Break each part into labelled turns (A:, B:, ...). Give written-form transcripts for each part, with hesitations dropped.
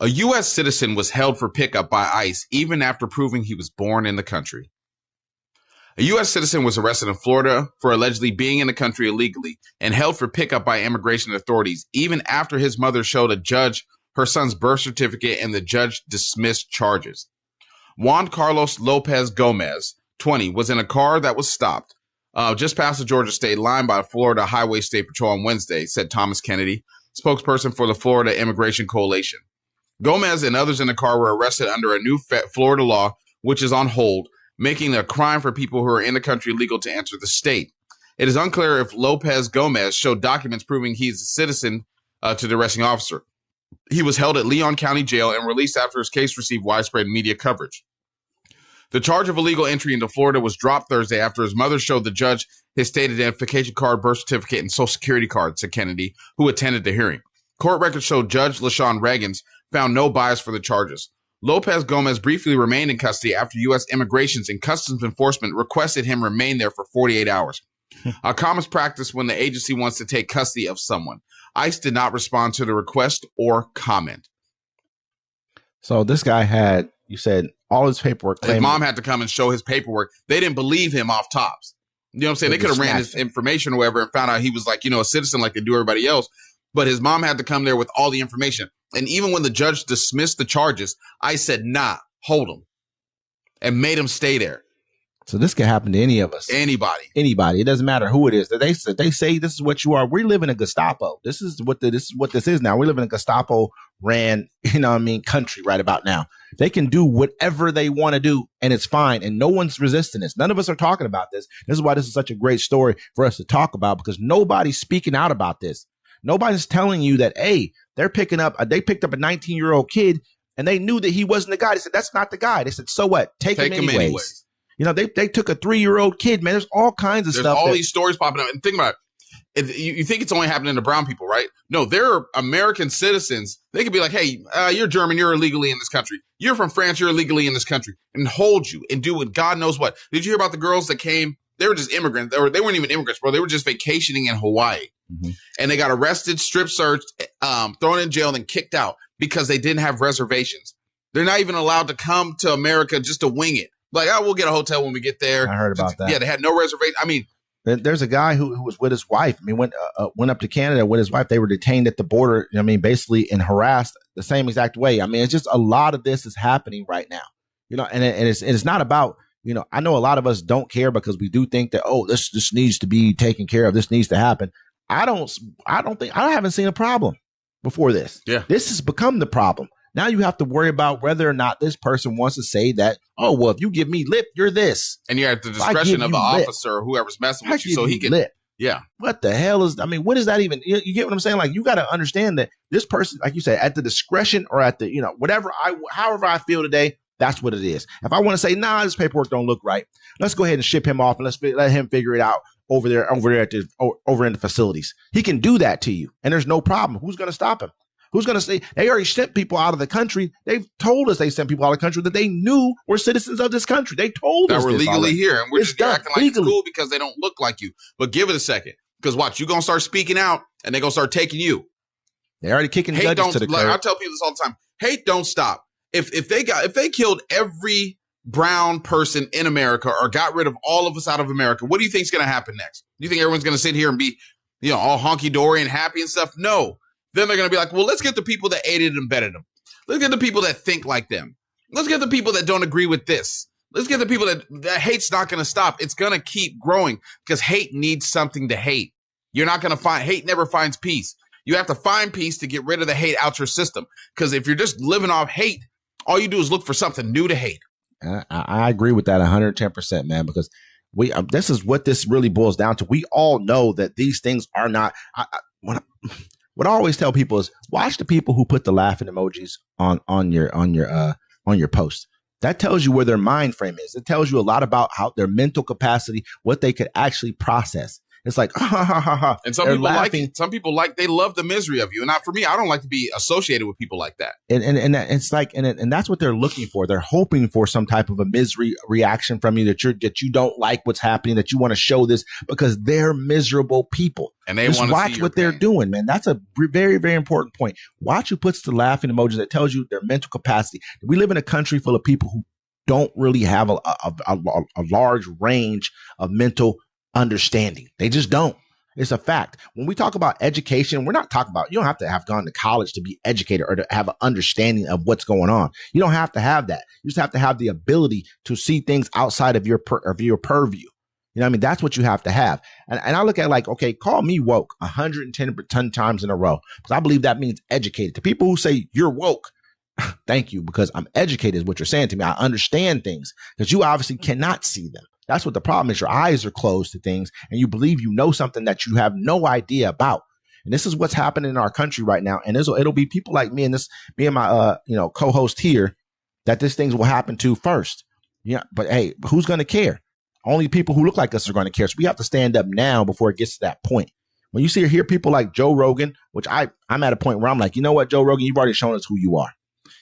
A: A U.S. citizen was held for pickup by ICE even after proving he was born in the country. A U.S. citizen was arrested in Florida for allegedly being in the country illegally and held for pickup by immigration authorities even after his mother showed a judge her son's birth certificate and the judge dismissed charges. Juan Carlos Lopez-Gomez, 20, was in a car that was stopped just past the Georgia state line by Florida Highway State Patrol on Wednesday, said Thomas Kennedy, spokesperson for the Florida Immigration Coalition. Gomez and others in the car were arrested under a new Florida law, which is on hold, making it a crime for people who are in the country legal to enter the state. It is unclear if Lopez-Gomez showed documents proving he's a citizen to the arresting officer. He was held at Leon County Jail and released after his case received widespread media coverage. The charge of illegal entry into Florida was dropped Thursday after his mother showed the judge his state identification card, birth certificate, and social security card, said Kennedy, who attended the hearing. Court records show Judge LaShawn Reagans found no bias for the charges. Lopez-Gomez briefly remained in custody after U.S. Immigrations and Customs Enforcement requested him remain there for 48 hours. A common practice when the agency wants to take custody of someone. ICE did not respond to the request or comment.
B: So this guy had, you said, all his paperwork.
A: His mom had to come and show his paperwork. They didn't believe him off tops. You know what I'm saying? They could have ran his information or whatever and found out he was like, a citizen like they do everybody else. But his mom had to come there with all the information. And even when the judge dismissed the charges, I said, nah, hold him, and made him stay there.
B: So this can happen to any of us.
A: Anybody.
B: It doesn't matter who it is. They say this is what you are. We live in a Gestapo. This is what this is now. We live in a Gestapo ran, country right about now. They can do whatever they want to do, and it's fine. And no one's resisting this. None of us are talking about this. This is why this is such a great story for us to talk about, because nobody's speaking out about this. Nobody's telling you that, hey, they picked up a 19-year-old kid and they knew that he wasn't the guy. They said, that's not the guy. They said, so what? Take him anyways. They took a 3-year-old kid, man. There's all kinds of stuff.
A: There's all these stories popping up. And think about it. You think it's only happening to brown people, right? No, they're American citizens. They could be like, hey, you're German. You're illegally in this country. You're from France. You're illegally in this country, and hold you and do what God knows what. Did you hear about the girls that came? They were just immigrants. They weren't even immigrants, bro. They were just vacationing in Hawaii. Mm-hmm. And they got arrested, strip searched, thrown in jail, and kicked out because they didn't have reservations. They're not even allowed to come to America just to wing it. Like, we'll get a hotel when we get there.
B: I heard about that.
A: Yeah, they had no reservation.
B: There's a guy who was with his wife. Went up to Canada with his wife. They were detained at the border. Basically and harassed the same exact way. It's just a lot of this is happening right now. And it's not about. I know a lot of us don't care because we do think that, this needs to be taken care of. This needs to happen. I haven't seen a problem before this.
A: Yeah.
B: This has become the problem. Now you have to worry about whether or not this person wants to say that, if you give me lip, you're this.
A: And you're at the discretion of the officer or whoever's messing with you. So he can, lip. Yeah.
B: What the hell is, what is that even? You get what I'm saying? Like, you got to understand that this person, like you said, at the discretion or at the, however I feel today, that's what it is. If I want to say, this paperwork don't look right, let's go ahead and ship him off and let's let him figure it out over in the facilities. He can do that to you, and there's no problem. Who's going to stop him? Who's going to say they already sent people out of the country? They've told us they sent people out of the country that they knew were citizens of this country. They told us
A: that were legally here, and we're just acting like
B: legally.
A: It's cool because they don't look like you. But give it a second, because watch, you're going to start speaking out, and they're going to start taking you.
B: They're already kicking judges to the curb.
A: I tell people this all the time. Hate don't stop. If they killed every brown person in America or got rid of all of us out of America, what do you think is going to happen next? Do you think everyone's going to sit here and be, all honky-dory and happy and stuff? No. Then they're going to be like, well, let's get the people that aided and abetted them. Let's get the people that think like them. Let's get the people that don't agree with this. Let's get the people that hate's not going to stop. It's going to keep growing because hate needs something to hate. You're not going to find, hate never finds peace. You have to find peace to get rid of the hate out your system. Because if you're just living off hate, all you do is look for something new to hate.
B: I agree with that 110%, man, because this is what this really boils down to. We all know that these things are not. What I always tell people is watch the people who put the laughing emojis on your post. That tells you where their mind frame is. It tells you a lot about how their mental capacity, what they could actually process. It's like, ha, ha, ha, ha.
A: And some
B: They're
A: people like
B: laughing.
A: it. Some people they love the misery of you. And not for me, I don't like to be associated with people like that.
B: And it's like, and that's what they're looking for. They're hoping for some type of a misery reaction from you, that you don't like what's happening, that you want to show this, because they're miserable people.
A: And they
B: just
A: want to
B: watch
A: see
B: what they're doing, man. That's a very, very important point. Watch who puts the laughing emoji that tells you their mental capacity. We live in a country full of people who don't really have a large range of mental understanding. They just don't. It's a fact. When we talk about education, we're not talking about, you don't have to have gone to college to be educated or to have an understanding of what's going on. You don't have to have that. You just have to have the ability to see things outside of your purview. You know what I mean? That's what you have to have. And I look at like, okay, call me woke 110 times in a row, because I believe that means educated. To people who say you're woke, thank you, because I'm educated is what you're saying to me. I understand things, because you obviously cannot see them. That's what the problem is. Your eyes are closed to things, and you believe you know something that you have no idea about. And this is what's happening in our country right now. And it'll be people like me and my co-host here that this things will happen to first. Yeah, but hey, who's going to care? Only people who look like us are going to care. So we have to stand up now before it gets to that point. When you see or hear people like Joe Rogan, which I'm at a point where I'm like, you know what, Joe Rogan, you've already shown us who you are.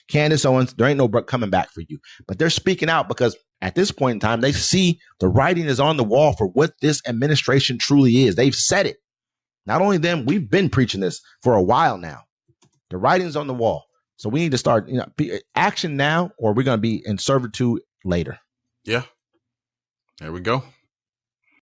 B: Candace Owens, there ain't no coming back for you. But they're speaking out because at this point in time, they see the writing is on the wall for what this administration truly is. They've said it. Not only them, we've been preaching this for a while now. The writing's on the wall. So we need to start action now, or we're going to be in servitude later.
A: Yeah. There we go.